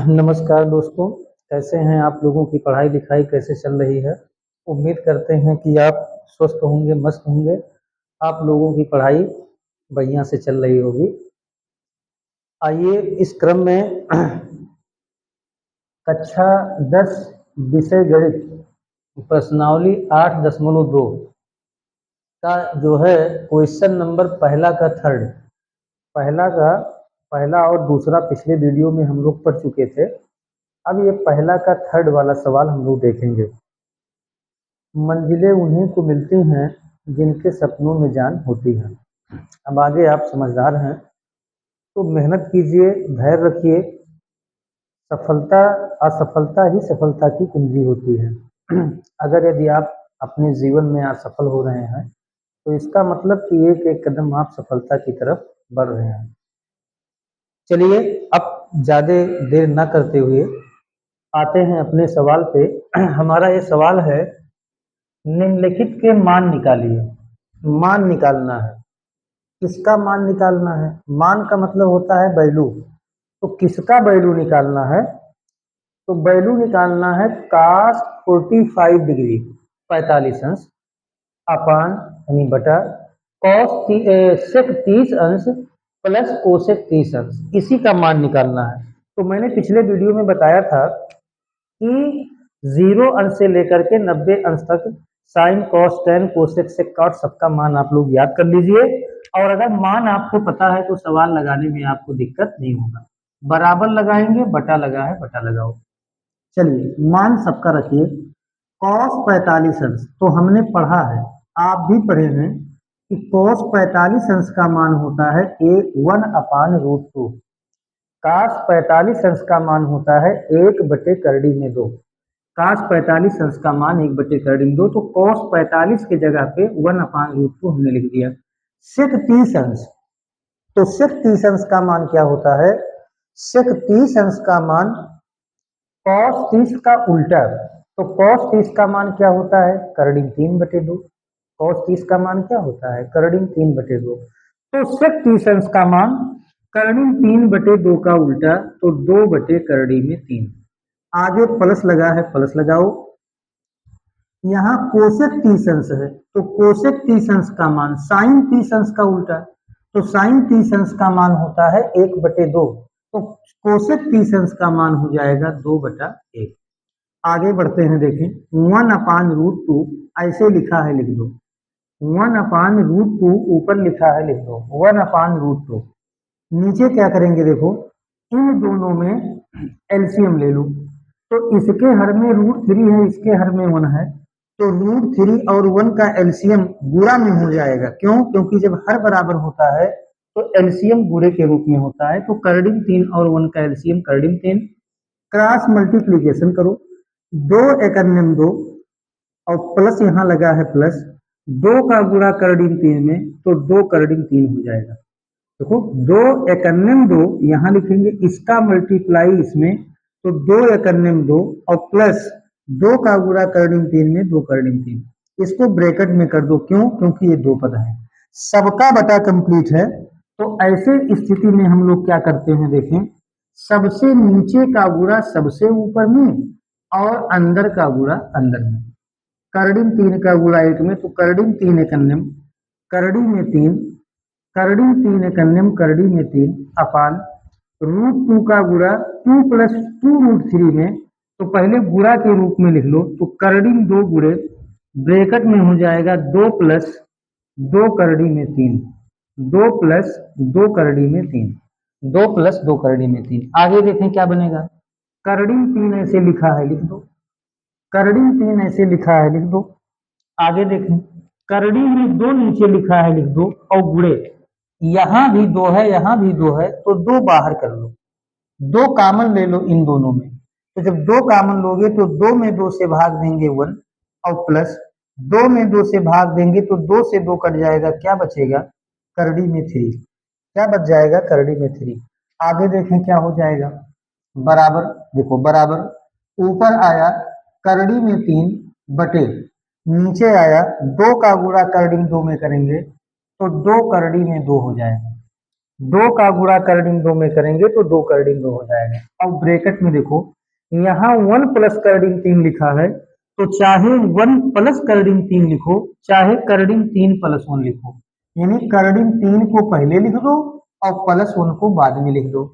नमस्कार दोस्तों, कैसे हैं आप लोगों की पढ़ाई लिखाई कैसे चल रही है। उम्मीद करते हैं कि आप स्वस्थ होंगे, मस्त होंगे। आप लोगों की पढ़ाई बढ़िया से चल रही होगी। आइए इस क्रम में कक्षा 10 विषय गणित प्रश्नावली 8.2 का जो है क्वेश्चन नंबर पहला और दूसरा पिछले वीडियो में हम लोग पढ़ चुके थे। अब ये पहला का थर्ड वाला सवाल हम लोग देखेंगे। मंजिलें उन्हीं को मिलती हैं जिनके सपनों में जान होती है। अब आगे आप समझदार हैं तो मेहनत कीजिए, धैर्य रखिए। सफलता असफलता ही सफलता की कुंजी होती है। अगर यदि आप अपने जीवन में असफल हो रहे हैं तो इसका मतलब कि एक एक कदम आप सफलता की तरफ बढ़ रहे हैं। चलिए अब ज़्यादा देर न करते हुए आते हैं अपने सवाल पे। हमारा ये सवाल है, निम्नलिखित के मान निकालिए। मान निकालना है। किसका मान निकालना है? मान का मतलब होता है वैल्यू। तो किसका वैल्यू निकालना है? तो वैल्यू निकालना है cos 45 डिग्री 45 अंश अपान यानी बटा सेक 30 अंश प्लस कोसेक 30 अंश, इसी का मान निकालना है। तो मैंने पिछले वीडियो में बताया था कि 0 अंश से लेकर के 90 अंश तक sine cos tan cosec sec cot सबका मान आप लोग याद कर लीजिए। और अगर मान आपको पता है तो सवाल लगाने में आपको दिक्कत नहीं होगा। बराबर लगाएंगे, बटा लगा है बटा लगाओ। चलिए मान सबका रखिए। कॉस 45 अंश तो हमने पढ़ा है, आप भी पढ़े हैं कि कॉस 45 अंश का मान होता है 1/√2। काश 45 अंश का मान होता है 1/√2। काश 45 अंश का मान 1/√2, तो कॉस 45 की जगह पे 1/√2 हमने लिख दिया। सेक 30 अंश, तो सेक 30 अंश का मान क्या होता है? सेक 30 अंश का मान कॉस 30 का उल्टा। तो कॉस 30 का मान क्या होता है? करड़ीन 3/2। कॉस 30 का मान क्या होता है? करड़ीन 3/2। तो सेक 30 अंश का मान करड़ीन 3/2 का उल्टा, तो 2/3। आगे प्लस लगा है, प्लस लगाओ। यहाँ कोसेक 30 अंश है, तो कोसेक 30 अंश का मान साइन 30 अंश का उल्टा, तो साइन 30 अंश का मान होता है 1/2। तो कोसेक 30 अंश का मान हो जाएगा 2/1। आगे बढ़ते हैं, देखें 1/√2 ऐसे लिखा है, लिख दो 1/√2। ऊपर लिखा है, लिख दो 1/√2। नीचे क्या करेंगे, देखो इन दोनों में एलसीएम ले लो। तो इसके हर में √3 है, इसके हर में 1 है, तो √3 और 1 का एलसीएम गुणा में हो जाएगा। क्यों? क्योंकि जब हर बराबर होता है तो एलसीएम गुणे के रूप में होता है। तो करड़ीन 3 और 1 का एलसीएम करड़ीन 3। क्रॉस मल्टीप्लीकेशन करो, 2 एकन्यम 2 और प्लस यहाँ लगा है प्लस 2 का गुणा करड़ीन 3 में, तो 2 करड़ीन 3 हो जाएगा। देखो 2 एकन्यम 2 यहाँ लिखेंगे, इसका मल्टीप्लाई इसमें, तो 2 एकन्यम 2 और प्लस 2 का गुणा करड़ीन 3 में, 2 करड़ीन 3। इसको ब्रैकेट में कर दो। क्यों? क्योंकि ये 2 पद है, सबका बटा कंप्लीट है। तो ऐसे स्थिति में हम लोग क्या करते हैं, देखें सबसे नीचे का गुणा सबसे ऊपर में और अंदर का गुणा अंदर में। करड़ीन 3 का गुणा 1 में, तो करड़ीन 3 एकन्यम करड़ी में 3, करड़ी 3 एकन्यम करड़ी में 3 अपान √2 का गुणा 2 + 2√3 में। तो पहले गुणा के रूप में लिख लो, तो करड़ी 2 गुणे ब्रैकेट में हो जाएगा 2 + 2 करड़ी में 3, 2 + 2 करड़ी में 3, 2 + 2 करड़ी में 3। आगे देखें क्या बनेगा। करड़ी 3 ऐसे लिखा है, लिख दो। करड़ी 3 ऐसे लिखा है, लिख दो। आगे देखें करड़ी में 2 नीचे लिखा है, लिख दो। और गुणे यहाँ भी 2 है, यहाँ भी 2 है, तो 2 बाहर कर लो, 2 कॉमन ले लो इन दोनों में। तो जब 2 कॉमन लोगे तो 2 में 2 से भाग देंगे 1 और प्लस 2 में 2 से भाग देंगे तो 2 से 2 कट जाएगा, क्या बचेगा? करड़ी में 3। क्या बच जाएगा? करड़ी में 3। आगे देखें क्या हो जाएगा। बराबर, देखो बराबर ऊपर आया करड़ी में 3 बटे नीचे आया 2 का गुणा करड़ी 2 में करेंगे तो 2 करड़ी में 2 हो जाएगा। दो का गुणा करडिन दो में करेंगे तो दो करडिन दो हो जाएगा। अब ब्रैकेट में देखो, यहाँ वन प्लस करडिन तीन लिखा है, तो चाहे वन प्लस करडिन तीन लिखो, चाहे करडिन तीन प्लस वन लिखो, यानी करडिन तीन को पहले लिख दो और प्लस वन को बाद में लिख दो।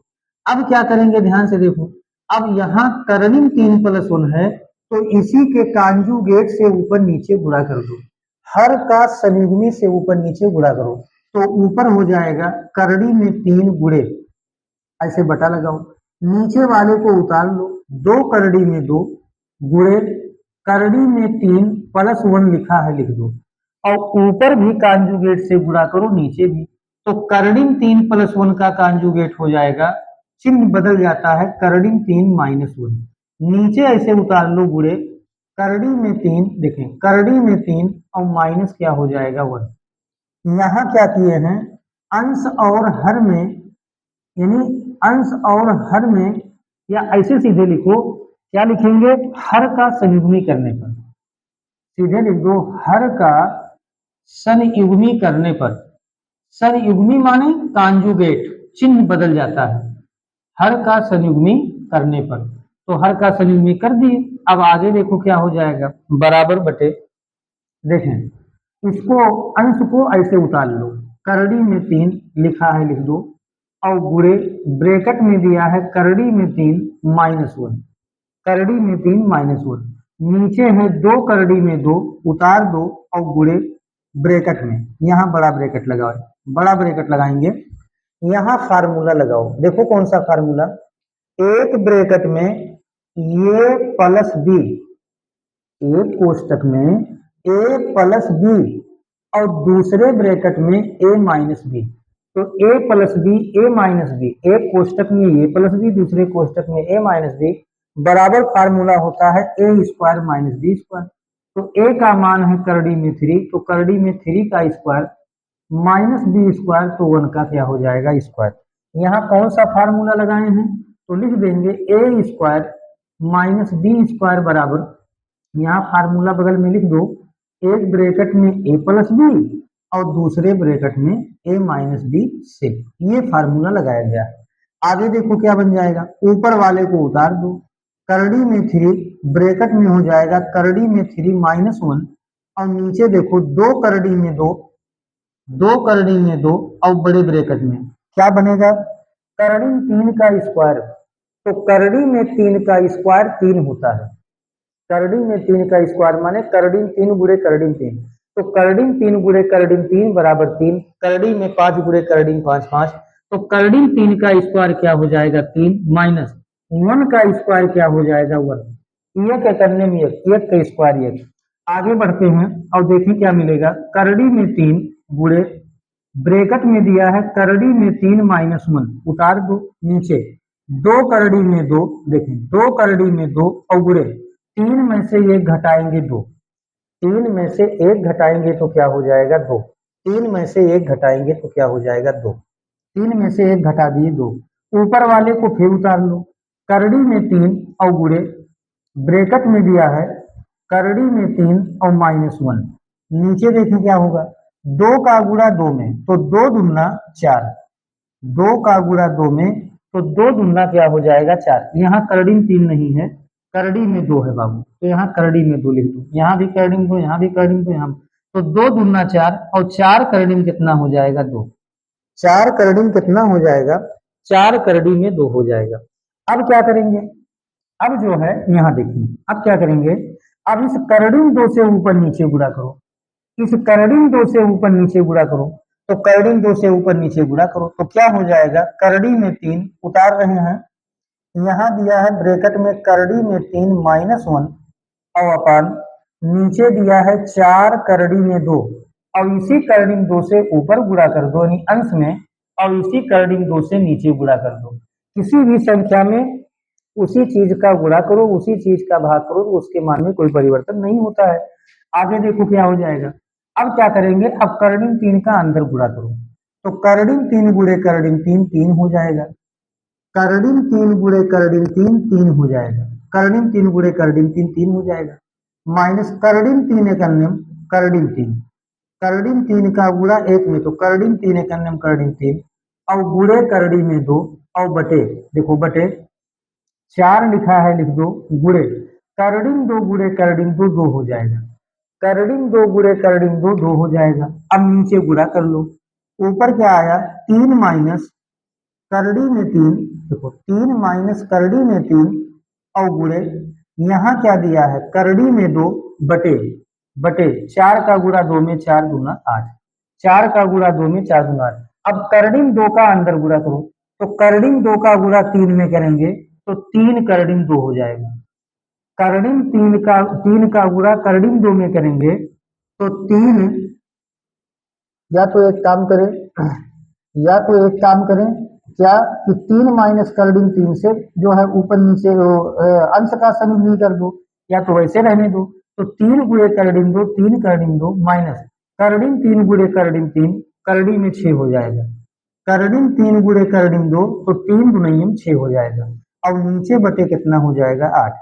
अब क्या करेंगे, ध्यान से देखो, अब यहाँ करडिन तीन प्लस वन है, तो इसी के कांजुगेट से ऊपर नीचे गुणा कर दो, हर का संयुग्मी से ऊपर नीचे गुणा करो, तो ऊपर हो जाएगा करड़ी में तीन गुणे, ऐसे बटा लगाओ, नीचे वाले को उतार लो, दो करड़ी में दो गुणे करड़ी में तीन प्लस वन लिखा है लिख दो, और ऊपर भी कांजुगेट से गुणा करो, नीचे भी, तो करड़िन तीन प्लस वन का कांजुगेट हो जाएगा, चिन्ह बदल जाता है, करड़िन तीन माइनस वन, नीचे ऐसे उतार लो गुणे करड़ी में तीन, देखें करड़ी में तीन और माइनस क्या हो जाएगा वन। यहाँ क्या किए हैं, अंश और हर में, यानी अंश और हर में, या ऐसे सीधे लिखो, क्या लिखेंगे, हर का संयुग्मी करने पर, सीधे लिख दो हर का संयुग्मी करने पर, संयुग्मी माने कांजुगेट, चिन्ह बदल जाता है, हर का संयुग्मी करने पर, तो हर का संयुग्मी कर दिए। अब आगे देखो क्या हो जाएगा, बराबर बटे, देखें इसको अंश को ऐसे उतार लो, करड़ी में तीन लिखा है लिख दो, और गुणे ब्रैकेट में दिया है करड़ी में तीन माइनस वन, करड़ी में तीन माइनस वन, नीचे है दो करड़ी में दो, उतार दो और गुणे ब्रैकेट में, यहाँ बड़ा ब्रैकेट लगाओ, बड़ा ब्रैकेट लगाएंगे, यहाँ फार्मूला लगाओ, देखो कौन सा फार्मूला, एक ब्रैकेट में ये प्लस बी, एक कोष्टक में ए प्लस बी और दूसरे ब्रैकेट में ए माइनस बी, तो ए प्लस बी ए माइनस बी, एक कोष्टक में ए प्लस बी दूसरे कोष्टक में ए माइनस बी, बराबर फार्मूला होता है ए स्क्वायर माइनस बी स्क्वायर, तो ए का मान है करड़ी में थ्री, तो करड़ी में थ्री का स्क्वायर माइनस बी स्क्वायर, तो वन का क्या हो जाएगा स्क्वायर। यहाँ कौन सा फार्मूला लगाए हैं, तो लिख देंगे ए स्क्वायर माइनस बी स्क्वायर बराबर, यहाँ फार्मूला बगल में लिख दो, एक ब्रैकेट में ए प्लस बी और दूसरे ब्रैकेट में ए माइनस बी से, ये फार्मूला लगाया गया। आगे देखो क्या बन जाएगा, ऊपर वाले को उतार दो, करड़ी में थ्री ब्रैकेट में हो जाएगा करड़ी में थ्री माइनस वन, और नीचे देखो दो करड़ी में दो, दो करड़ी में दो और बड़े ब्रैकेट में क्या बनेगा, करड़ी तीन का स्क्वायर, तो करड़ी में तीन का स्क्वायर तीन होता है, करड़ी में तीन का स्क्वायर माने करड़ी तीन गुणे करड़ी तीन, तो करड़ी तीन गुणे करड़ी तीन बराबर तीन, करड़ी में पांच गुणे करड़ी पांच पांच, तो करड़ी तीन का स्क्वायर क्या हो जाएगा तीन, माइनस वन का स्क्वायर क्या हो जाएगा वन, एक करने में एक का स्क्वायर एक। आगे बढ़ते हैं और देखें क्या मिलेगा, करड़ी में तीन गुणे ब्रैकेट में दिया है करड़ी में तीन माइनस वन, उतार दो, नीचे दो करड़ी में दो, देखें दो करड़ी में दो और गुणे तीन में से एक घटाएंगे दो, तीन में से एक घटाएंगे तो क्या हो जाएगा दो, तीन में से एक घटाएंगे तो क्या हो जाएगा दो, तीन में से एक घटा दिए दो, ऊपर वाले को फिर उतार लो, करड़ी में तीन और गुणे ब्रैकेट में दिया है करड़ी में तीन और माइनस वन, नीचे देखें क्या होगा, दो का गुणा दो में तो दो दुना चार, दो का गुणा दो में तो दो दुना क्या हो जाएगा चार, यहाँ करड़ी में तीन नहीं है, करड़ी में दो है बाबू, तो यहाँ करड़ी में दो लिख दो, यहाँ भी करड़ी में दो, यहाँ भी करड़ी में दो, यहाँ तो दो दुना चार, और चार करड़ी में कितना हो जाएगा दो, चार करड़ी में कितना हो जाएगा, चार करड़ी में दो हो जाएगा। अब क्या करेंगे, अब जो है यहाँ देखिए, अब क्या करेंगे, अब इस करड़ी में दो से ऊपर नीचे गुणा करो, इस करड़ी में दो से ऊपर नीचे गुणा करो, तो करड़ी में दो से ऊपर नीचे गुणा करो तो क्या हो जाएगा, करड़ी में तीन उतार रहे हैं, यहाँ दिया है ब्रैकेट में करड़ी में तीन माइनस वन और अपान नीचे दिया है चार करड़ी में दो, और इसी करड़ी में दो से ऊपर गुणा कर दो, यानी अंश में, और इसी करड़ी में दो से नीचे गुणा कर दो, किसी भी संख्या में उसी चीज का गुणा करो, उसी चीज का भाग करो, तो उसके मान में कोई परिवर्तन नहीं होता है। आगे देखो क्या हो जाएगा, अब क्या करेंगे, अब करड़ी में तीन का अंदर गुणा करो, तो करड़ी में तीन गुणे करड़ी में तीन तीन हो जाएगा, करड़िन तीन गुणे करड़िन तीन तीन हो जाएगा, करड़िन तीन गुणे करड़िन तीन तीन हो जाएगा, माइनस करड़िन तीन एक अन्यम करड़िन तीन, करड़िन तीन का गुणा एक में तो करड़िन तीन एक अन्यम करड़िन तीन, और गुणे करड़ी में 2 और बटे, देखो बटे 4 लिखा है, लिख दो गुणे करड़िम 2 गुणे करड़िम 2 2 हो जाएगा, करड़िम 2 गुणे करड़िम 2 2 हो जाएगा। अब नीचे गुणा कर लो, ऊपर क्या आया 3 माइनस करड़ी में 3, देखो 3 माइनस करड़ी में 3 और गुणे यहाँ क्या दिया है करड़ी में 2 बटे बटे 4 का गुणा 2 में 4 दूना 8, 4 का गुणा 2 में 4 दूना 8। अब करड़िम 2 का अंदर गुणा करो, तो करड़िम 2 का गुणा 3 में करेंगे तो 3 करड़िम 2 हो जाएगा, करड़िम 3 का गुणा करड़िम 2 में करेंगे तो 3, या तो एक काम करें या तो एक काम करें क्या कि 3 माइनस करड़िम 3 से जो है ऊपर नीचे अंश का समूह कर दो, या तो वैसे रहने दो। तो 3 गुणे करड़िम 2 3 करड़िम 2 माइनस करड़िम 3 गुणे करड़िम 3 करड़ी में 6 हो जाएगा, करड़िम 3 गुणे करड़िम 2 तो 3 गुणिम 6 हो जाएगा। अब नीचे बटे कितना हो जाएगा 8,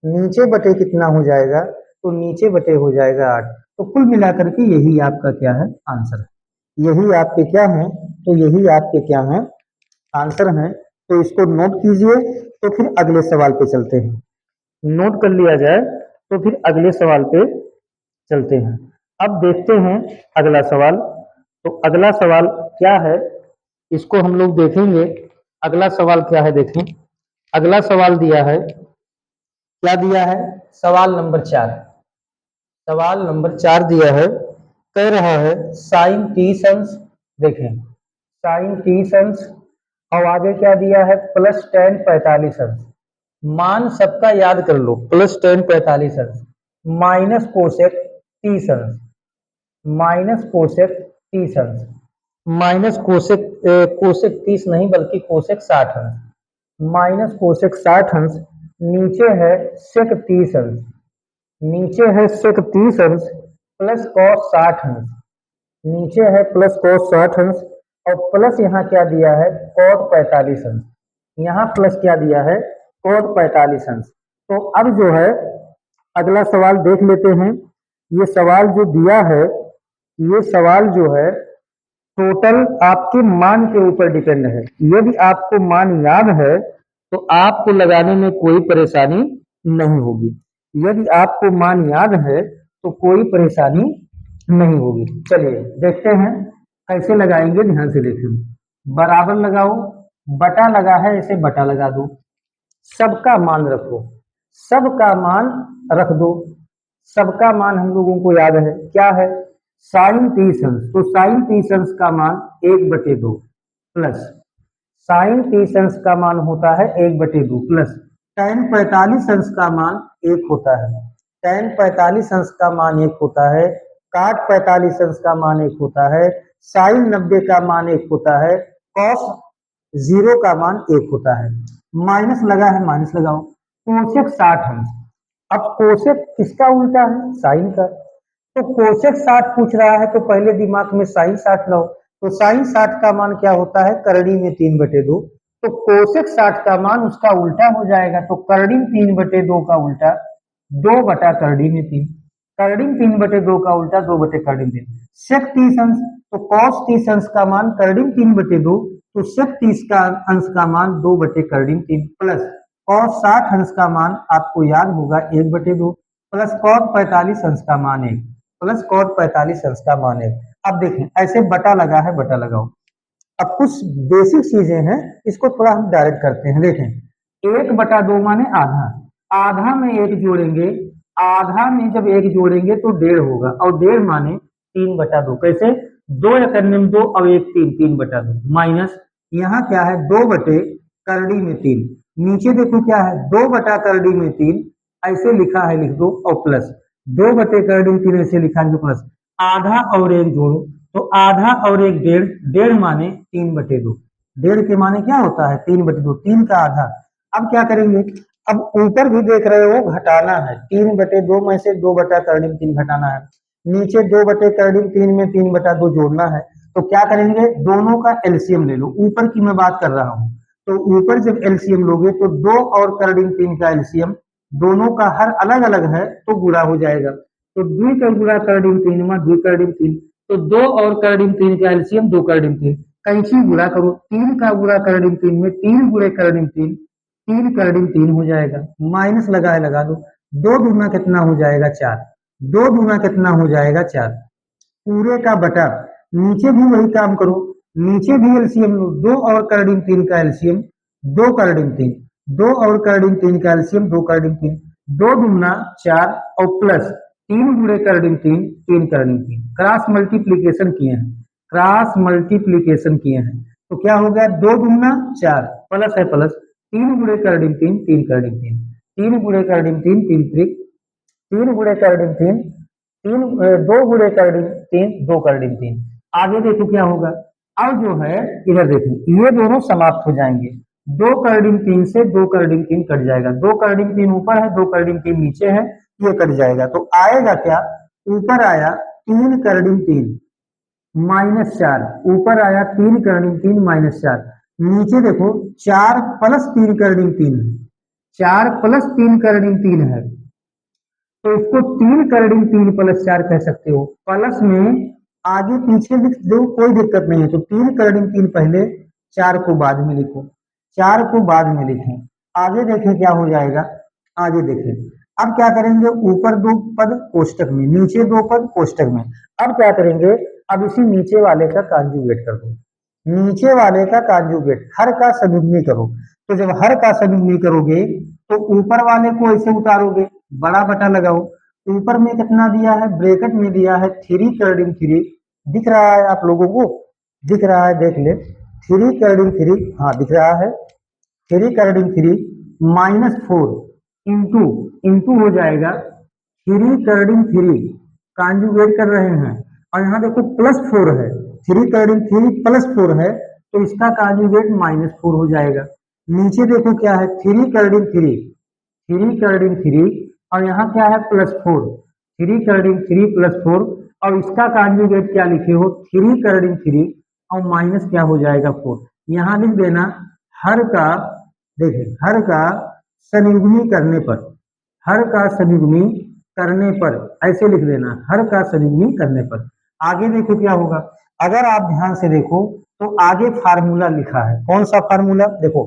नीचे बटे कितना हो जाएगा तो नीचे बटे हो जाएगा 8। तो कुल मिलाकर के यही आपका क्या है आंसर है, यही आपके क्या है, तो यही आपके क्या है आंसर है। तो इसको नोट कीजिए, तो फिर अगले सवाल पे चलते हैं, नोट कर लिया जाए तो फिर अगले सवाल पे चलते हैं। अब देखते हैं अगला सवाल, तो अगला सवाल क्या है इसको हम लोग देखेंगे। अगला सवाल क्या है देखें, अगला सवाल दिया है, क्या दिया है सवाल नंबर 4, सवाल नंबर 4 दिया है, कह रहा है साइन 30 अंश, देखें साइन 30 अंश और आगे क्या दिया है प्लस 10 45 अंश, मान सबका याद कर लो प्लस 10 45 अंश माइनस कोसेक 30 अंश, माइनस कोसेक 30 अंश, माइनस कोसेक कोसेक 30 नहीं बल्कि कोसेक 60 अंश, माइनस कोसेक 60 अंश, नीचे है सेक 30 अंश, नीचे है सेक 30 अंश प्लस कॉस 60 अंश, नीचे है प्लस कॉस 60 अंश और प्लस यहाँ क्या दिया है कॉट 45 अंश, यहाँ प्लस क्या दिया है कॉट 45 अंश। तो अब जो है अगला सवाल देख लेते हैं, ये सवाल जो दिया है, ये सवाल जो है टोटल आपके मान के ऊपर डिपेंड है, यदि आपको मान याद है तो आपको लगाने में कोई परेशानी नहीं होगी, यदि आपको मान याद है तो कोई परेशानी नहीं होगी। चलिए देखते हैं कैसे लगाएंगे, ध्यान से देखें, बराबर लगाओ, बटा लगा है ऐसे बटा लगा दो, सबका मान रखो, सबका मान रख दो, सबका मान हम लोगों को याद है क्या है साइन 30 अंश, तो साइन 30 अंश का मान 1/2 प्लस साइन 30 अंश का मान होता है 1/2 प्लस tan 45 अंश का मान 1 होता है, tan 45 अंश का मान 1 होता है, काट 45 अंश का मान 1 होता है, साइन 90 का मान 1 होता है, कॉस 0 का मान 1 होता है, माइनस लगा है माइनस लगाओ, कोसेक 60 अंश, अब कोसेक किसका उल्टा है साइन का, तो कोसेक 60 पूछ रहा है तो पहले दिमाग में साइन 60 लाओ, तो साइन 60 का मान क्या होता है करड़ी में 3/2, तो कोसेक 60 का मान उसका उल्टा हो जाएगा, तो करड़ी 3/2 का उल्टा 2/करड़ी में 3, करड़ी 3/2 का उल्टा 2/करड़ी में 3, सेक 30 अंश, तो कॉस 30 अंश का मान करड़ी 3/2 तो सेक 30 का अंश का मान 2/करड़ी 3 प्लस कॉस 60 अंश का मान आपको याद होगा 1/2 प्लस कॉट 45 अंश का मान 1 प्लस कॉट 45 अंश का मान 1। अब देखें ऐसे बटा लगा है बटा लगाओ, अब कुछ बेसिक चीजें हैं इसको थोड़ा हम डायरेक्ट करते हैं, देखें 1/2 माने आधा, आधा में 1 जोड़ेंगे, आधा में जब 1 जोड़ेंगे तो 1.5 होगा और 1.5 माने 3/2, कैसे 2 या करने में 2 और 1 3 3/2 माइनस यहाँ क्या है 2/करड़ी में 3, नीचे देखो क्या है 2/करड़ी में 3 ऐसे लिखा है लिख दो और प्लस 2/करड़ी में 3 ऐसे लिखा है तो प्लस आधा और 1 जोड़ो, तो आधा और 1 1.5, 1.5 माने 3/2, 1.5 के माने क्या होता है 3/2, 3 का आधा। अब क्या करेंगे, अब ऊपर भी देख रहे हो घटाना है, 3/2 में से 2/करड़ी में 3 घटाना है, नीचे 2/करड़ी में 3 में 3/2 जोड़ना है, तो क्या करेंगे दोनों का एलसीएम ले लो, ऊपर की मैं बात कर रहा हूँ, तो ऊपर जब एलसीएम लोगे तो 2 और करड़ी 3 का एलसीएम दोनों का हर अलग अलग है तो गुणा हो जाएगा, तो 2 का गुणा करड़ी 3 में 2 करड़ी 3, तो 2 और करड़ी 3 का एलसीएम 2 करड़ी 3, कैंची गुणा करो, 3 का गुणा कर डिम 3 में 3 गुणे कर डिम 3, 3 कर डिम 3 हो जाएगा, माइनस लगा दो, 2 दूना कितना हो जाएगा 4, 2 दूना कितना हो जाएगा 4, पूरे का बटा, नीचे भी वही काम करो, नीचे भी एलसीएम लो, 2 और कर डिम 3 का एलसीएम 2 कर डिम 3, 2 और कर डिम 3 का एलसीएम 2 कर डिम 3, 2 दूना 4 और प्लस 3 गुणे कर डिम 3, 3 कर डिम 3, क्रॉस मल्टीप्लीकेशन किए हैं, क्रॉस मल्टीप्लीकेशन किए हैं, तो क्या हो गया 2 दूना 4 प्लस है प्लस, 3 गुणे कर डिम 3, 3 कर डिम 3, 3 गुणे कर डिम 3, 3 त्रिक, 3 गुणे कर डिम 3, 2 गुणे कर डिम 3, 2 कर डिम 3, आगे देखो क्या होगा, अब जो है इधर देखो ये दोनों समाप्त हो जाएंगे, 2 कर डिम 3 से 2 कर डिम 3 कट जाएगा, 2 कर डिम 3 ऊपर है, 2 कर डिम 3 नीचे है, ये कट जाएगा, तो आएगा क्या, ऊपर आया 3 कर डिम 3 -4, ऊपर आया 3 कर डिम 3 -4, नीचे देखो 4 प्लस 3 कर डिम 3 है, 4 प्लस 3 कर डिम 3 है, तो इसको 3 कर डिम 3 प्लस 4 कह सकते हो, प्लस में आगे पीछे लिख दो कोई दिक्कत नहीं है, तो 3 कर डिम 3 पहले, 4 को बाद में लिखो, 4 को बाद में लिखें, आगे देखें क्या हो जाएगा, आगे देखें, अब क्या करेंगे, ऊपर 2 पद कोष्टक में, नीचे 2 पद कोष्टक में, अब क्या करेंगे, अब इसी नीचे वाले का कॉन्जुगेट कर दो, नीचे वाले का कॉन्जुगेट, हर का सदुगनी करो, तो जब हर का सदुगनी करोगे तो ऊपर वाले को ऐसे उतारोगे, बड़ा बटा लगाओ, ऊपर में कितना दिया है, ब्रैकेट में दिया है 3 कर डिम 3, दिख रहा है आप लोगों को, दिख रहा है, देख ले, 3 कर डिम 3, हाँ दिख रहा है, 3 कर डिम 3 -4 इंटू, इंटू हो जाएगा 3 कर डिम 3, कॉन्जुगेट कर रहे हैं, और यहाँ देखो +4 है, 3 कर डिम 3 +4 है, तो इसका कॉन्जुगेट -4 हो जाएगा, नीचे देखो क्या है, 3 कर डिम 3, 3 कर डिम 3, और यहाँ क्या है +4, 3 कर डिम 3 +4, और इसका कॉन्जुगेट क्या लिखे हो, 3 कर डिम 3 और माइनस क्या हो जाएगा 4, यहाँ लिख देना, हर का, देखिए हर का संयुग्मी करने पर, हर का संयुग्मी करने पर, ऐसे लिख देना, हर का संयुग्मी करने पर, आगे देखो क्या होगा, अगर आप ध्यान से देखो तो आगे फार्मूला लिखा है, कौन सा फार्मूला, देखो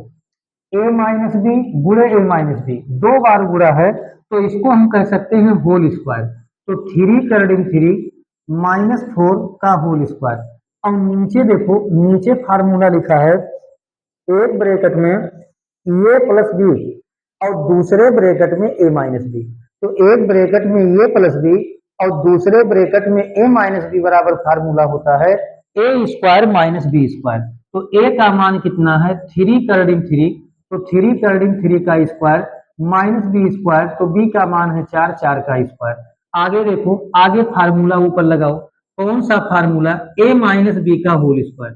a माइनस बी गुणे a माइनस बी, 2 बार गुणा है, तो इसको हम कह सकते हैं होल स्क्वायर, तो 3 कर डिम 3 -4 का होल स्क्वायर, और नीचे देखो, नीचे फार्मूला लिखा है, एक ब्रैकेट में ए प्लस बी और दूसरे ब्रैकेट में ए माइनस बी, तो एक ब्रैकेट में ए प्लस बी और दूसरे ब्रैकेट में ए माइनस बी बराबर फार्मूला होता है ए स्क्वायर माइनस बी स्क्वायर, तो ए का मान कितना है 3 कर डिम 3, तो 3 कर डिम 3 का स्क्वायर माइनस बी स्क्वायर, तो बी का मान है 4, 4 का स्क्वायर, आगे देखो, आगे फार्मूला ऊपर लगाओ, कौन सा फार्मूला, ए माइनस बी का होल स्क्वायर,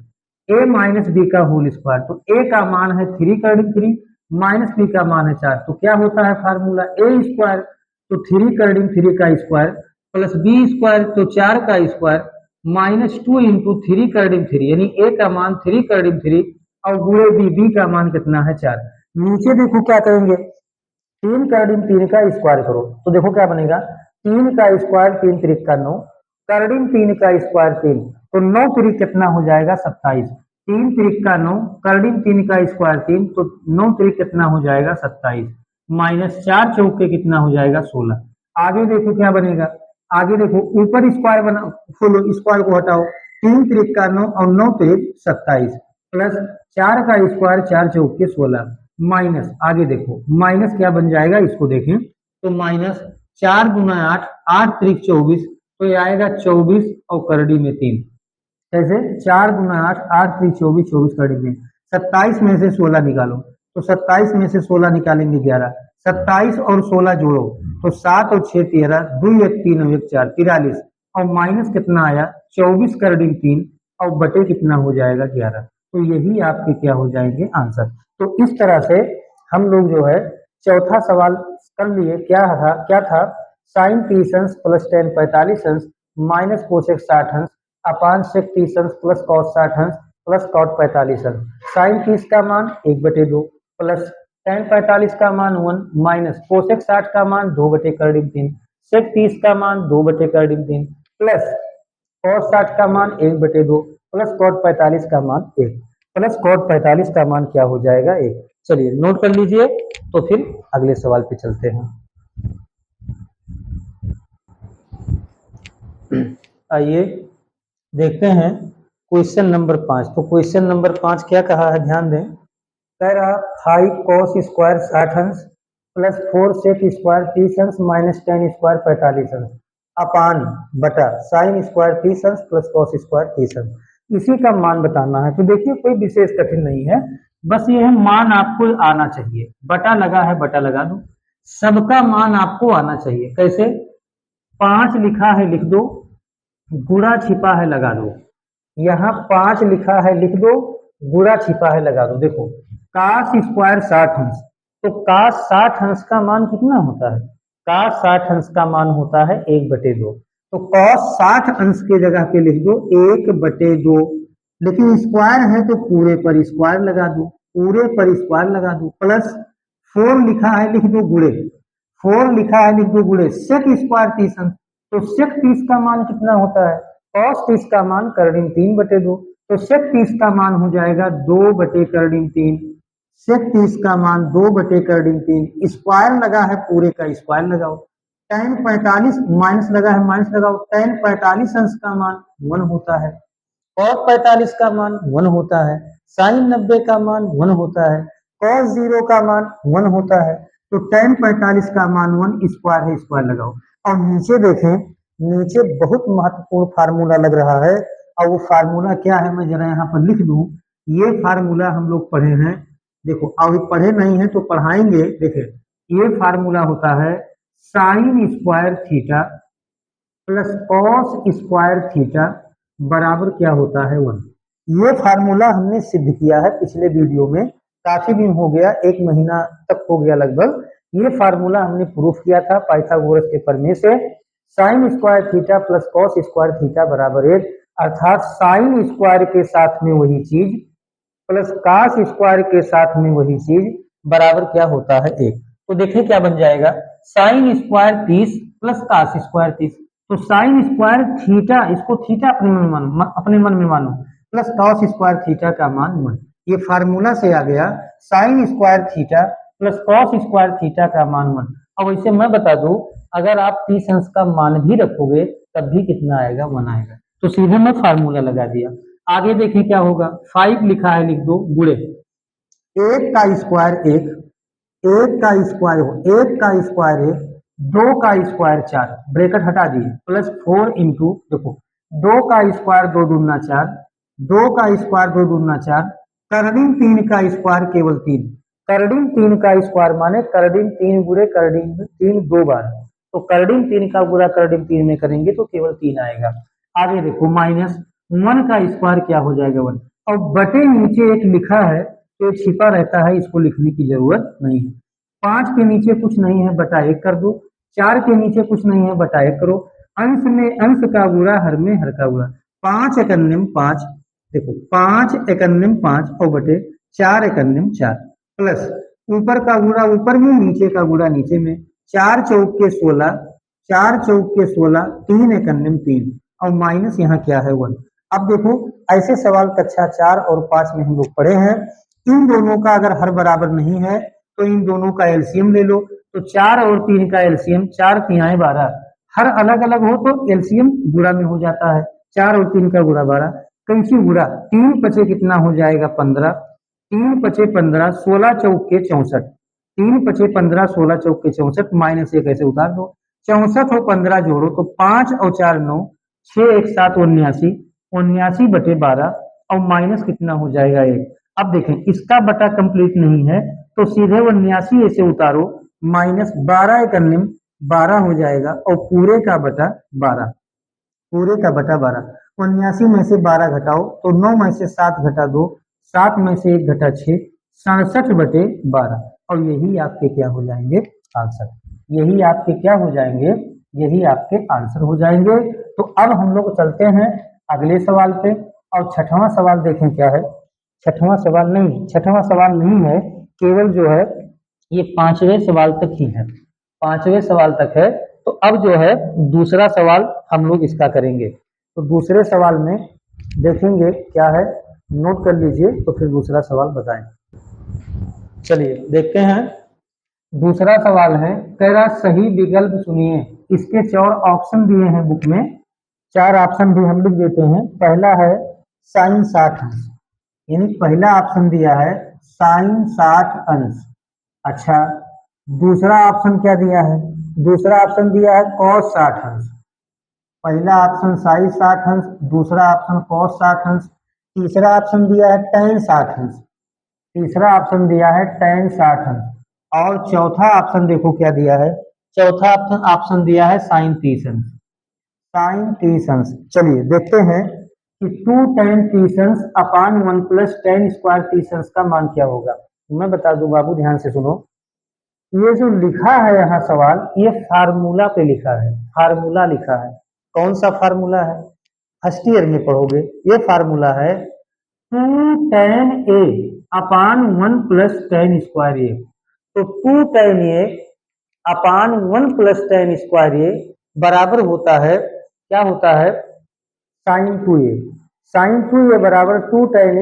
ए माइनस बी का होल स्क्वायर, तो ए का मान है 3 कर डिम 3 माइनस बी का मान है 4, तो क्या होता है फार्मूला ए स्क्वायर, तो 3 कर डिम 3 का स्क्वायर प्लस बी स्क्वायर, तो 4 का स्क्वायर -2 इंटू 3 कर डिम 3, यानी ए का मान 3 कर डिम 3 और गुणे बी, बी का मान कितना है 4, नीचे देखो क्या करेंगे, 3 कर डिम 3 का स्क्वायर करो, तो देखो क्या बनेगा, 3 का स्क्वायर 3 त्रिक का 9, कर डिम 3 का स्क्वायर 3, तो 9 त्रिक कितना हो जाएगा 27, 3 त्रिक का 9, कर डिम 3 का स्क्वायर 3, तो 9 त्रिक कितना हो जाएगा 27, माइनस 4 चौके कितना हो जाएगा 16, आगे देखो क्या बनेगा, आगे देखो ऊपर स्क्वायर बना, खोलो स्क्वायर को हटाओ, 3 त्रिक का 9 और 9 त्रिक 27 प्लस 4 का स्क्वायर 4 चौके 16, माइनस, आगे देखो माइनस क्या बन जाएगा, इसको देखें, तो माइनस 4 गुना 8, 8 त्रिक 24, तो ये आएगा 24 और करड़ी में 3, कैसे 4 गुना 8, 8 त्रिक 24, 24 करड़ी में 27 में से 16 निकालो, तो 27 में से 16 निकालेंगे 11, 27 और 16 जोड़ो, तो 7 और 6 13, 2 1 3 और 1 4 43, और माइनस कितना आया 24 कर डिम 3 और बटे कितना हो जाएगा 11, तो यही आपके क्या हो जाएंगे आंसर, तो इस तरह से हम लोग जो है चौथा सवाल कर लिए, क्या था साइन 30 अंश प्लस टेन 45 अंश माइनस कोसेक 60 अंश अपान सेक 30 अंश प्लस कॉस 60 अंश प्लस कॉट 45 अंश, साइन 30 का मान 1/2 प्लस टेन 45 का मान 1 माइनस कोसेक 60 का मान 2/3, सेक 30 का मान 2/3 प्लस कॉस 60 का मान 1/2, प्लस कॉट 45 का मान 1, प्लस कॉट 45 का मान क्या हो जाएगा 1। चलिए नोट कर लीजिए, तो फिर अगले सवाल पे चलते हैं। आइए देखते हैं क्वेश्चन नंबर 5। तो क्वेश्चन नंबर 5 क्या कहा है, ध्यान दें। कह रहा 5 cos स्क्वायर 60 अंश प्लस 4 sec स्क्वायर 30 अंश माइनस 10 स्क्वायर 45 अंश अपान बटा साइन स्क्वायर 30 अंश प्लस cos स्क्वायर 30 अंश। इसी का मान बताना है। तो देखिए कोई विशेष कठिन नहीं है, बस ये है मान आपको आना चाहिए। बटा लगा है, बटा लगा दो। सबका मान आपको आना चाहिए। कैसे? 5 लिखा है लिख दो, गुणा छिपा है लगा दो। यहाँ 5 लिखा है लिख दो, गुणा छिपा है लगा दो। देखो काश स्क्वायर 60 अंश, तो काश 60 अंश का मान कितना होता है? काश 60 अंश का मान होता है 1/2। तो कॉस 60 अंश के जगह पे लिख दो 1/2, लेकिन स्क्वायर है तो पूरे पर स्क्वायर लगा दो, पूरे पर स्क्वायर लगा दो। प्लस 4 लिखा है लिख दो गुणे, 4 लिखा है लिख दो गुणे सेक स्क्वायर 30 अंश। तो सेक 30 का मान कितना होता है? कॉस 30 का मान करड़ीम 3/2। तो सेक 30 का मान हो जाएगा 2/3। सेक 30 का मान 2/3। स्क्वायर लगा है पूरे का स्क्वायर लगाओ। tan 45 माइनस लगा है माइनस लगाओ। tan 45 अंश का मान 1 होता है, cos 45 का मान 1 होता है, sin 90 का मान 1 होता है, cos 0 का मान 1 होता है। तो tan 45 का मान 1, स्क्वायर है स्क्वायर लगाओ। और नीचे देखें, नीचे बहुत महत्वपूर्ण फार्मूला लग रहा है। और वो फार्मूला क्या है मैं जरा यहाँ पर लिख दूं। ये फार्मूला हम लोग पढ़े हैं, देखो अभी पढ़े नहीं है तो पढ़ाएंगे। देखें ये फार्मूला होता है sign square theta plus cos square theta बराबर क्या होता है 1। ये फार्मूला हमने सिद्ध किया है पिछले वीडियो में, काफी दिन हो गया, 1 महीना तक हो गया लगभग। ये फार्मूला हमने प्रूफ किया था पाइथागोरस के प्रमेय से। Sign square theta plus cos square theta बराबर 1, अर्थात साइन स्क्वायर के साथ में वही चीज प्लस कास स्क्वायर के साथ में वही चीज बराबर क्या होता है 1। तो देखिए क्या बन जाएगा, sine square 30 plus cos square 30। तो साइन स्क्वायर थीटा, इसको थीटा अपने मन में मानो, प्लस कॉस स्क्वायर थीटा का मान 1। ये फार्मूला से आ गया sign square theta plus cos square theta का मान 1। अब वैसे मैं बता दूं, अगर आप 30 अंश का मान भी रखोगे तब भी कितना आएगा, 1 आएगा। तो सीधे मैं फार्मूला लगा दिया। आगे देखिए क्या होगा, 5 लिखा है लिख दो गुणे 1 का स्क्वायर 1, 1 का स्क्वायर हो 1 का स्क्वायर 1, 2 का स्क्वायर 4, ब्रैकेट हटा दिए, प्लस 4 इंटू, देखो 2 का स्क्वायर 2 दूना 4, 2 का स्क्वायर 2 दूना 4, करड़ीम 3 का स्क्वायर केवल 3। करड़ीम 3 का स्क्वायर माने करड़ीम 3 गुणे करड़ीम 3 2 बार। तो करड़ीम 3 का गुणा करड़ीम 3 में करेंगे तो केवल 3 आएगा। आगे देखो माइनस 1 का स्क्वायर क्या हो जाएगा 1। और बटे नीचे एक लिखा है तो एक छिपा रहता है, इसको लिखने की जरूरत नहीं है। 5 के नीचे कुछ नहीं है, बटा 1 कर दो। 4 के नीचे कुछ नहीं है, बटा 1 करो। अंश में अंश का गुणा, हर में हर का गुणा। 5 एकन्निम 5, देखो 5 एकन्निम 5 और बटे 4 एकन्निम 4, प्लस ऊपर का गुणा ऊपर में, नीचे का गुणा नीचे में। 4 चौक के 16, 4 चौक के 16, 3 एकन्निम 3 और माइनस यहाँ क्या है 1। अब देखो ऐसे सवाल कक्षा 4 और 5 में हम लोग पढ़े हैं। इन दोनों का अगर हर बराबर नहीं है तो इन दोनों का एलसीएम ले लो। तो 4 और 3 का एलसीएम, 4 3 12, हर अलग अलग हो तो एलसीएम गुणा में हो जाता है। 4 और 3 का गुणा 12, कैंची गुणा 3 पचे कितना हो जाएगा 15, 3 पचे 15, 16 चौक के 64, 3 पचे 15, 16 चौक के 64, माइनस 1 ऐसे उतार दो। 64 और 15 जोड़ो तो 5 और 4 9, 6 1 7 79, 79/12 और माइनस कितना हो जाएगा 1। अब देखें इसका बटा कंप्लीट नहीं है तो सीधे 79 ऐसे उतारो, माइनस 12 एकन्निम 12 हो जाएगा और पूरे का बटा 12, पूरे का बटा 12। 79 में से 12 घटाओ तो 9 में से 7 घटा 2, 7 में से 1 घटा 6, 67/12। और यही आपके क्या हो जाएंगे आंसर, यही आपके क्या हो जाएंगे, यही आपके आंसर हो जाएंगे। तो अब हम लोग चलते हैं अगले सवाल पे। और छठवां सवाल देखें क्या है। छठवां सवाल नहीं है, केवल जो है ये 5वें सवाल तक ही है, 5वें सवाल तक है। तो अब जो है दूसरा सवाल हम लोग इसका करेंगे। तो दूसरे सवाल में देखेंगे क्या है, नोट कर लीजिए तो फिर दूसरा सवाल बताएं। चलिए देखते हैं। दूसरा सवाल है, कह रहा सही विकल्प चुनिए। इसके 4 ऑप्शन दिए हैं बुक में, 4 ऑप्शन भी हम लिख देते हैं। पहला है साइन 60 अंश, यानी पहला ऑप्शन दिया है साइन 60 अंश। अच्छा, दूसरा ऑप्शन क्या दिया है? दूसरा ऑप्शन दिया है कॉस 60 अंश। पहला ऑप्शन साइन 60 अंश, दूसरा ऑप्शन कॉस 60 अंश, तीसरा ऑप्शन दिया है टेन 60 अंश। तीसरा ऑप्शन दिया है टेन 60 अंश, और चौथा ऑप्शन देखो क्या दिया है। चौथा ऑप्शन ऑप्शन दिया है साइन 30 अंश। साइन 30 अंश, चलिए देखते हैं कि 2 tan 30 अंश अपान 1 + tan² 30 अंश का मान क्या होगा। मैं बता दूं बाबू, ध्यान से सुनो। ये जो लिखा है यहाँ सवाल, ये फार्मूला पे लिखा है, फार्मूला लिखा है। कौन सा फार्मूला है? फर्स्ट ईयर में पढ़ोगे। ये फार्मूला है 2 tan A अपान 1 + tan²A। तो 2 tan A अपान 1 + tan² बराबर होता है, क्या होता है? Sign 2A। साइन 2A बराबर 2 tan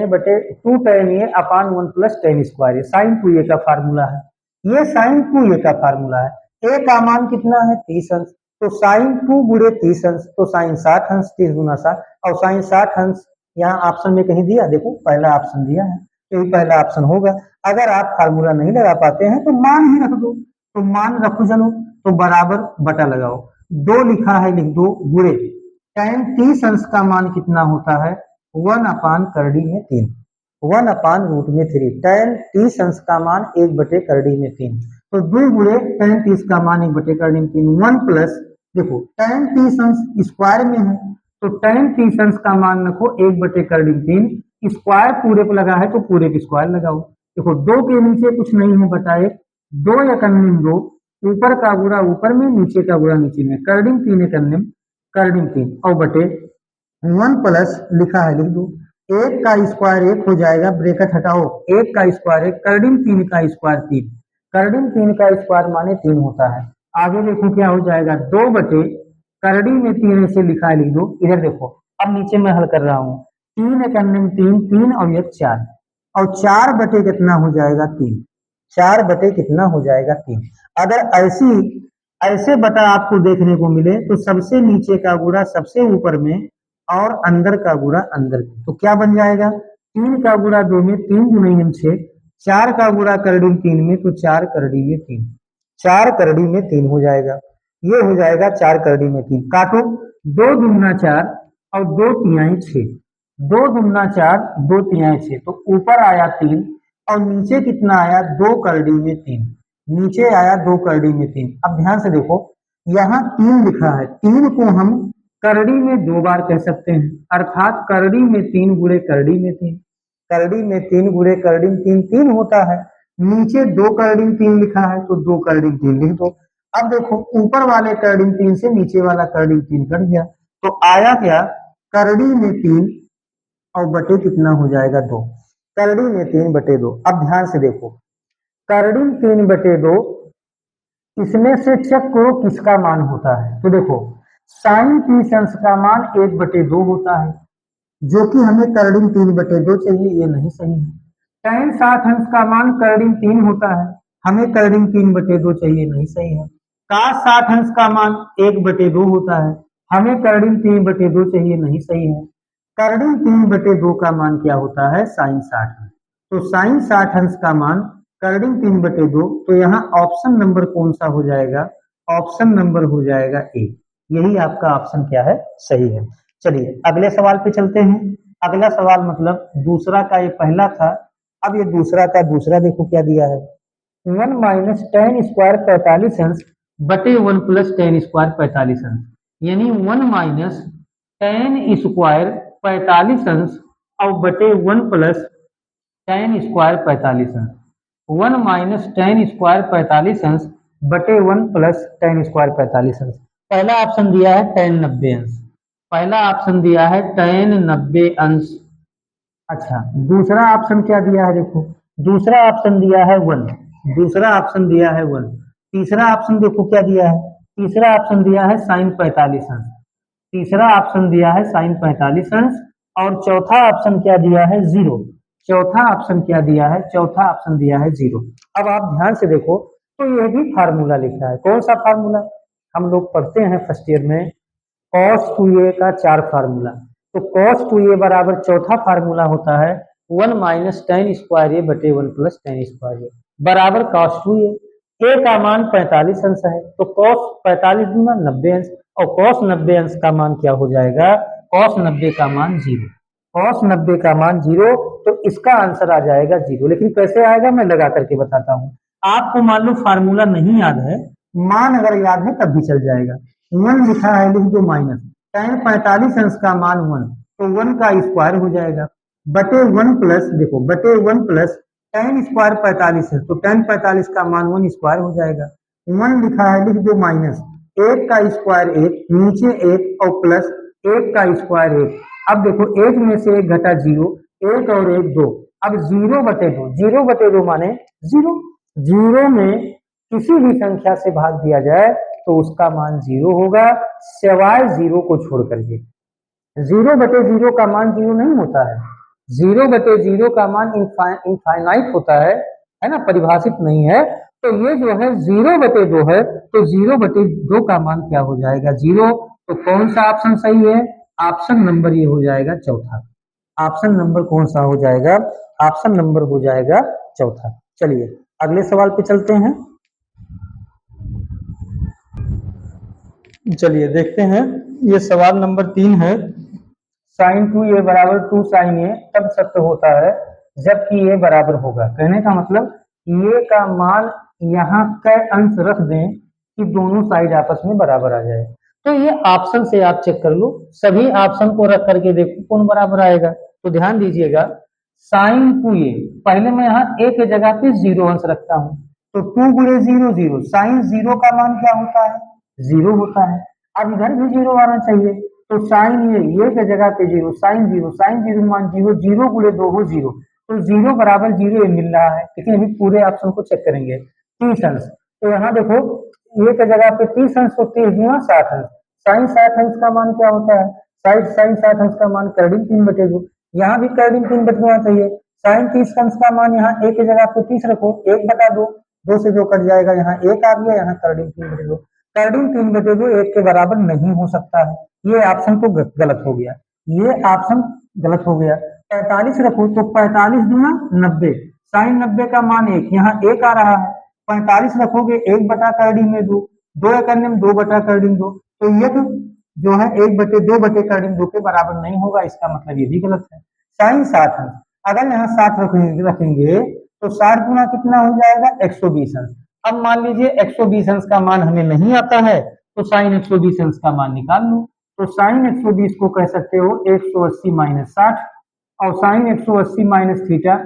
A upon 1 + tan²। Sign 2A का फार्मूला है, ये साइन 2A का फार्मूला है। ए का मान कितना है? 30 अंश। तो साइन 2 गुणे 30 अंश, तो साइन 60 अंश, 30 गुना 60, और साइन 60 अंश यहाँ ऑप्शन में कहीं दिया? देखो पहला ऑप्शन दिया है, तो ये पहला ऑप्शन होगा। अगर आप फार्मूला नहीं लगा पाते हैं तो मान ही रख दो। तो मान रखो जनो, तो बराबर बटा लगाओ, 2 लिखा है लिख दो, गुणे tan 30 अंश का मान कितना होता है? 1/√3। 1/√3। tan 30 अंश का मान 1/√3। तो 2 गुणे tan 30 का मान 1/√3। 1 प्लस, देखो tan 30 अंश स्क्वायर में है, तो tan 30 अंश का मान रखो 1/√3। स्क्वायर पूरे पे लगा है तो पूरे पे स्क्वायर लगाओ। देखो 2 के नीचे कुछ नहीं है, बताए 2 या कन्निम 2, ऊपर का गुणा ऊपर में, नीचे का गुणा नीचे में, करडिम 3 कन्निम करडिम 3, और बटे 1 प्लस लिखा है लिख दो, 1 का स्क्वायर 1 हो जाएगा, ब्रेकेट हटाओ, 1 का स्क्वायर 1, करडिम 3 का स्क्वायर 3, करडिम 3 का स्क्वायर माने 3 होता है। आगे देखो क्या हो जाएगा, 2 बटे करडी में 3 ऐसे लिखा है लिख दो। इधर देखो, अब नीचे मैं हल कर रहा हूँ, 3 एक अन्य 3, 3 और 1 4, और 4 बटे कितना हो जाएगा? 3। 4 बटे कितना हो जाएगा? 3। अगर ऐसे बटा आपको देखने को मिले तो सबसे नीचे का गुणा सबसे ऊपर में, और अंदर का गुणा अंदर में, तो क्या बन जाएगा? 3 का गुणा 2 में, 3 गुणे 6, 4 का गुणा करड़ी 3 में, तो 4 करड़ी में 3, 4 करड़ी में 3 हो जाएगा। ये हो जाएगा 4 करड़ी में 3, काटो, 2 दूना 4 और 2 तिहाई 6, 2 दूना 4, 2 तिहाई 6, तो ऊपर आया 3 और नीचे कितना आया? 2 करड़ी में 3, नीचे आया 2 करड़ी में 3। अब ध्यान से देखो, यहाँ 3 लिखा है, 3 को हम करड़ी में 2 बार कह सकते हैं, अर्थात करड़ी में 3 गुणे करड़ी में 3, करड़ी में 3 गुणे करड़ी में 3, 3 होता है। नीचे 2 करड़ी में 3 लिखा है, तो 2 करड़ी में 3 लिख दो। अब देखो ऊपर वाले करड़ी में 3 से नीचे वाला करड़ी में 3 कट गया, तो आया क्या? करड़ी में 3 और बटे कितना हो जाएगा? 2। करड़ी में 3 बटे 2। अब ध्यान से देखो, करड़ी में 3 बटे 2, इसमें से चेक करो किसका मान होता है। तो देखो साइन 30 अंश का मान 1/2 होता है, जो कि हमें करड़ी में 3/2 चाहिए, ये नहीं सही है। tan 60 अंश का मान करड़ी में 3 होता है, हमें करड़ी में 3/2 चाहिए, नहीं सही है। cos 60 अंश का मान 1/2 होता है, हमें करड़ी में 3/2 चाहिए, नहीं सही है। करड़ी में 3/2 का मान क्या होता है? साइन 60। तो साइन 60 अंश का मान करड़ी में 3/2, तो यहाँ ऑप्शन नंबर कौन सा हो जाएगा? ऑप्शन नंबर हो जाएगा ए। यही आपका ऑप्शन क्या है? सही है। चलिए अगले सवाल पे चलते हैं। अगला सवाल मतलब दूसरा का ये पहला था, अब ये दूसरा का दूसरा देखो क्या दिया है। 1 - tan² 45 अंश बटे 1 + tan² 45 अंश, यानी 1 - tan² 45 अंश और बटे 1 + tan² 45 अंश, 1 - tan² 45 अंश बटे 1 + tan² 45 अंश। पहला ऑप्शन दिया है tan 90 अंश, पहला ऑप्शन दिया है tan 90 अंश। अच्छा, दूसरा ऑप्शन क्या दिया है? देखो दूसरा ऑप्शन दिया है 1, दूसरा ऑप्शन दिया है 1। तीसरा ऑप्शन देखो क्या दिया है, तीसरा ऑप्शन दिया है साइन 45 अंश, तीसरा ऑप्शन दिया है साइन 45 अंश और चौथा ऑप्शन क्या दिया है, जीरो। चौथा ऑप्शन क्या दिया है, चौथा ऑप्शन दिया है जीरो। अब आप ध्यान से देखो तो यह भी फार्मूला लिखा है। कौन सा फार्मूला, हम लोग पढ़ते हैं फर्स्ट ईयर में cos 2a का 4 फार्मूला। तो cos 2a बराबर चौथा फार्मूला होता है 1 माइनस टेन स्क्वायर ए बटे 1 प्लस टेन स्क्वायर ए बराबर cos 2a। ए का मान 45 अंश है तो cos 45 दूना 90 अंश, और cos 90 अंश का मान क्या हो जाएगा, cos 90 का मान जीरो। cos 90 का मान जीरो, तो इसका आंसर आ जाएगा जीरो। लेकिन कैसे आएगा मैं लगा करके बताता हूँ। आपको मान लो फार्मूला नहीं याद है, मान अगर याद है तब भी चल जाएगा। 1 लिखा है, लिख दो माइनस tan 45 अंश का मान 1, तो 1 का स्क्वायर हो जाएगा बटे 1 प्लस, देखो बटे 1 प्लस tan स्क्वायर 45 है तो tan 45 का मान 1 स्क्वायर हो जाएगा। 1 लिखा है, लिख दो माइनस 1 का स्क्वायर 1, नीचे 1 और प्लस 1 का स्क्वायर 1। अब देखो 1 में से 1 घटा 0, 1 और 1 2, अब 0 बटे 2, 0 बटे 2 माने 0। 0 में किसी भी संख्या से भाग दिया जाए तो उसका मान 0 होगा, सिवाय 0 को छोड़ करके। 0 बटे 0 का मान 0 नहीं होता है, 0 बटे 0 का मान इनफाइनाइट होता है ना, परिभाषित नहीं है। तो ये जो है 0 बटे 2 है, तो 0 बटे 2 का मान क्या हो जाएगा, 0। तो कौन सा ऑप्शन सही है, ऑप्शन नंबर ये हो जाएगा चौथा। ऑप्शन नंबर कौन सा हो जाएगा, ऑप्शन नंबर हो जाएगा चौथा। चलिए अगले सवाल पे चलते हैं। चलिए देखते हैं, ये सवाल नंबर 3 है। साइन 2a बराबर 2 साइन ए तब सत्य होता है जबकि ये बराबर होगा। कहने का मतलब ये का मान यहाँ का अंश रख दें कि दोनों साइड आपस में बराबर आ जाए। तो ये ऑप्शन से आप चेक कर लो, सभी ऑप्शन को रख करके देखो कौन बराबर आएगा। तो ध्यान दीजिएगा, साइन 2a, पहले मैं यहाँ a के जगह पे 0 अंश रखता हूँ, तो 2 गुणे 0 0, साइन 0 का मान क्या होता है, 0 होता है। अब इधर भी 0 आना चाहिए, तो साइन ये के जगह पे 0, साइन 0, साइन 0 मान 0, 0 गुणे 2 हो 0, तो 0 बराबर 0 ये मिल रहा है। लेकिन अभी पूरे ऑप्शन को चेक करेंगे। 30 अंश, तो यहाँ देखो ये के जगह पे 30 अंश, तो 30 गुना 60 अंश, साइन 60 अंश का मान क्या होता है, साइन 60 अंश का मान कर्डिंग 3 बटे 2, यहाँ भी कर्डिंग 3 बटे 2 चाहिए। साइन 30 अंश का मान यहाँ एक के जगह पे 30 रखो, 1 बटा 2, 2 से 2 कट जाएगा, यहाँ 1 आ गया, यहाँ कर्डिंग 3 बटे 2। कर्डिंग 3 बटे 2 1 के बराबर नहीं हो सकता है, ये ऑप्शन तो गलत हो गया, ये ऑप्शन गलत हो गया। 45 रखो तो 45 दूना 90, साइन 90 का मान 1, यहाँ 1 आ रहा है। 45 रखोगे 1 बटा कर्डिंग में 2, 2 करने में 2 बटा कर्डिंग 2, तो ये जो है 1 बटे 2 बटे कर्डिंग 2 के बराबर नहीं होगा, इसका मतलब ये भी गलत है। साइन 60 अंश, अगर यहाँ 60 रखेंगे तो 60 गुना कितना हो जाएगा, 120 अंश। अब मान लीजिए 120 अंश का मान हमें नहीं आता है, तो साइन 120 अंश का मान निकाल लो। तो साइन 120 को कह सकते हो 180 माइनस 60, और साइन 180 माइनस थीटा,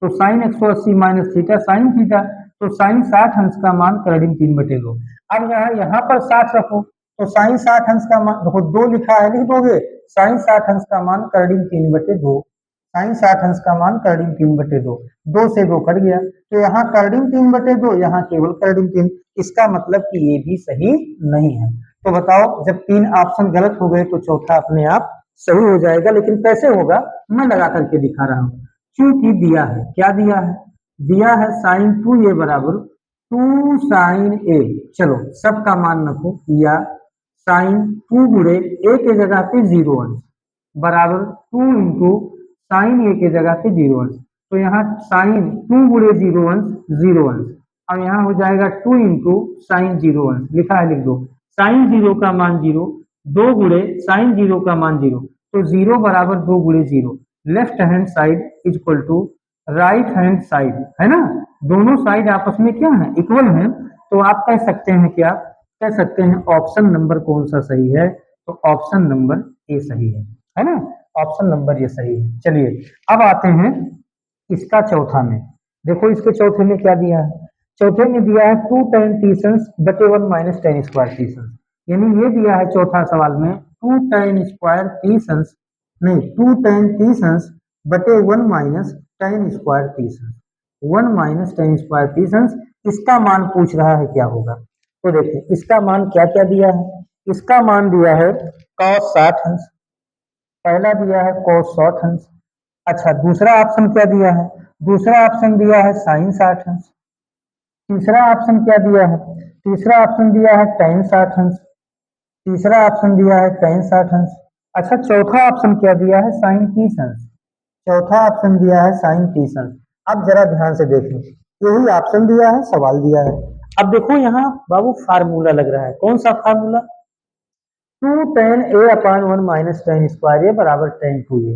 तो sine 180 minus theta sine theta, तो साइन 60 अंश का मान कर्डिंग 3 बटे 2। अब यहाँ पर 60 रखो तो साइन 60 अंश का मान देखो 2 लिखा है, लिख दोगे साइन 60 अंश का मान कर्डिंग 3 बटे 2, साइन 60 अंश का मान कर्डिंग 3 बटे 2, 2 से 2 कट गया, तो यहाँ कर्डिंग 3 बटे 2, यहाँ केवल कर्डिंग 3, इसका मतलब कि ये भी सही नहीं है। तो बताओ, जब 3 ऑप्शन गलत हो गए तो चौथा अपने आप सही हो जाएगा। लेकिन कैसे होगा मैं लगा करके दिखा रहा हूँ। क्योंकि दिया है, क्या दिया है, दिया है साइन 2a बराबर 2 साइन a, चलो सबका मान रखो, या साइन 2 गुणे a के जगह पे 0 अंश बराबर 2 इंटू साइन a के जगह पे 0 अंश, तो यहाँ साइन 2 गुणे 0 अंश 0 अंश, और यहाँ हो जाएगा 2 इंटू साइन 0 अंश, लिखा है लिख दो, साइन 0 का मान 0, 2 गुणे साइन 0 का मान 0, तो 0 बराबर 2 गुणे 0, left hand side is equal to right hand side, है ना, दोनों साइड आपस में क्या है, इक्वल है। तो आप कह सकते हैं, क्या कह सकते हैं, ऑप्शन नंबर कौन सा सही है, तो ऑप्शन नंबर ए सही है ना, ऑप्शन नंबर ये सही है। चलिए अब आते हैं इसका चौथा में, देखो इसके चौथे में क्या दिया है, चौथे में दिया है 2 tan तीसंस बटे 1 माइनस tan स्क्वायर तीसंस, यानी ये दिया है चौथा सवाल में 2 tan स्क्वायर तीसंस, नहीं 2 tan तीसंस बटे 1 माइनस tan स्क्वायर तीसंस, 1 माइनस tan स्क्वायर तीसंस, इसका मान पूछ रहा है क्या होगा। तो देखिए इसका मान क्या क्या दिया है, इसका मान दिया है cos 60 अंश, पहला दिया है cos 60 अंश। अच्छा, दूसरा ऑप्शन क्या दिया है? दूसरा ऑप्शन दिया है sin 60 अंश। तीसरा ऑप्शन क्या दिया है? तीसरा ऑप्शन दिया है tan 60 अंश। तीसरा ऑप्शन दिया है tan 60 अंश। अच्छा, चौथा ऑप्शन क्या दिया है? sin 30 अंश। चौथा ऑप्शन दिया है sin 30 अंश। अब जरा ध्यान से देखें, यही ऑप्शन दिया है, सवाल दिया है। अब देखो यहाँ बाबू फार्मूला लग रहा है, कौन सा formula? 2 tan a/1 - tan a बराबर tan 2a।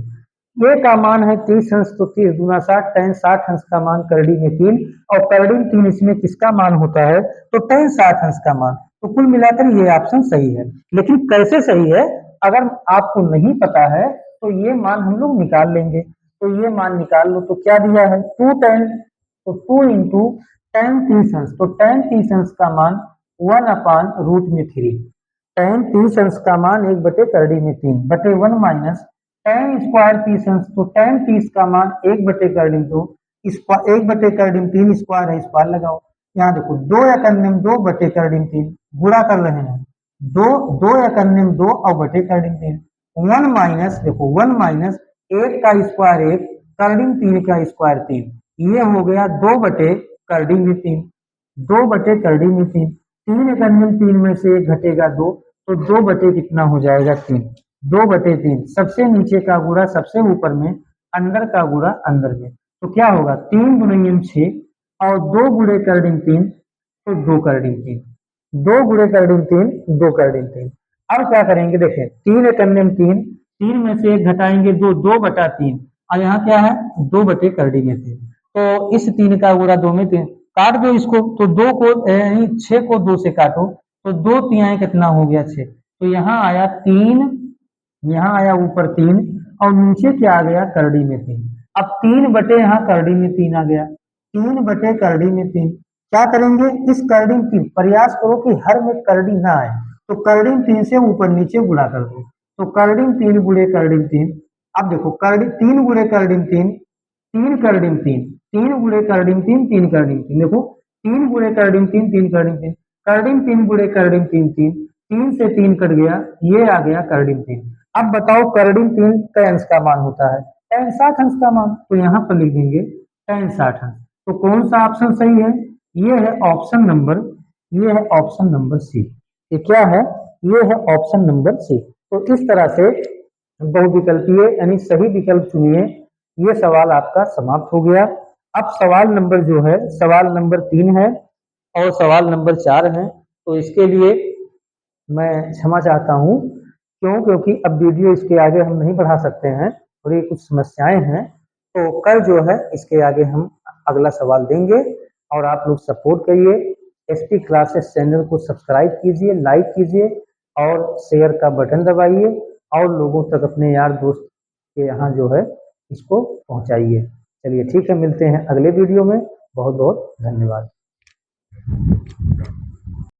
ए का मान है 30 अंश, तो 30 दूना 60, tan 60 अंश का मान करड़ी में 3, और करड़ी में 3 इसमें किसका मान होता है? तो tan 60 अंश का मान। तो कुल मिलाकर ये ऑप्शन सही है। लेकिन कैसे सही है? अगर आपको नहीं पता है तो ये मान हम लोग निकाल लेंगे। तो ये मान निकाल लो, तो क्या दिया है? 2 tan, तो 2 इंटू tan 30 अंश, तो tan 30 अंश का मान 1/√3। tan 30 अंश का मान 1/करड़ी में 3 बटे 1 माइनस tan स्क्वायर 30 अंश, तो tan 30 का मान 1/करड़ी में 2, 1/करड़ी में 3 स्क्वायर है, स्क्वायर लगाओ। यहाँ देखो 2 या करने में 2/करड़ी में 3 गुणा कर रहे हैं, 2 या करने में 2 और बटे करड़ी में 3, 1 माइनस, देखो 1 माइनस 1 का स्क्वायर 1, करड़ी में 3 का स्क्वायर 3, ये हो गया 2/करड़ी में 3, 2/करड़ी में 3, 3 करने में 3 में से 1 घटेगा 2, तो 2 बटे कितना हो जाएगा? 3, 2/3। सबसे नीचे का गुणा सबसे ऊपर में, अंदर का गुणा अंदर में, तो क्या होगा? 3 गुणियम 6 और 2 गुणे करड़ी में 3, तो 2 करड़ी में 3, 2 गुणे करड़ी में 3, 2 करड़ी में 3। अब क्या करेंगे? देखें, 3 करने में 3, 3 में से 1 घटाएंगे 2, 2/3, और यहाँ क्या है? 2/करड़ी में 3। तो इस 3 का गुणा 2 में 3, काट दो इसको, तो 2 को 6 को 2 से काटो, तो 2 तिहाई कितना हो गया? 6। तो यहाँ आया 3, यहाँ आया ऊपर 3, और नीचे क्या आ गया? करड़ी में 3। अब 3 बटे यहाँ करड़ी में 3 आ गया, 3/करड़ी में 3। क्या करेंगे? इस करड़ी में 3 प्रयास करो कि हर में करड़ी ना आए, तो करड़ी में 3 से ऊपर नीचे गुणा कर दो, तो करड़ी में 3 गुणे करड़ी में 3। अब देखो करड़ी 3 गुणे करड़ी में 3, 3 करड़ी में 3, 3 गुणे करड़ी में 3, 3 करड़ी में 3, देखो 3 गुणे करड़ी में 3, 3 करड़ी में 3, करड़ी में 3 गुणे करड़ी में 3, 3, 3 से 3 कट गया, ये आ गया करड़ी में 3। अब बताओ करड़ी में 3 का अंश का मान होता है tan 60 अंश का मान, तो यहाँ पर लिख देंगे tan 60 अंश। तो कौन सा ऑप्शन सही है? ये है ऑप्शन नंबर, ये है ऑप्शन नंबर सी। ये क्या है? ये है ऑप्शन नंबर सी। तो इस तरह से बहुविकल्पीय यानी सही विकल्प चुनिए। ये सवाल आपका समाप्त हो गया। अब सवाल नंबर जो है, सवाल नंबर 3 है और सवाल नंबर 4 है। तो इसके लिए मैं क्षमा चाहता हूँ, क्यों? क्योंकि अब वीडियो इसके आगे हम नहीं बढ़ा सकते हैं, थोड़ी कुछ समस्याएं हैं। तो कल जो है इसके आगे हम अगला सवाल देंगे, और आप लोग सपोर्ट करिए। एसपी क्लासेस चैनल को सब्सक्राइब कीजिए, लाइक कीजिए और शेयर का बटन दबाइए, और लोगों तक अपने यार दोस्त के यहाँ जो है इसको पहुँचाइए। चलिए ठीक है, मिलते हैं अगले वीडियो में। बहुत बहुत धन्यवाद।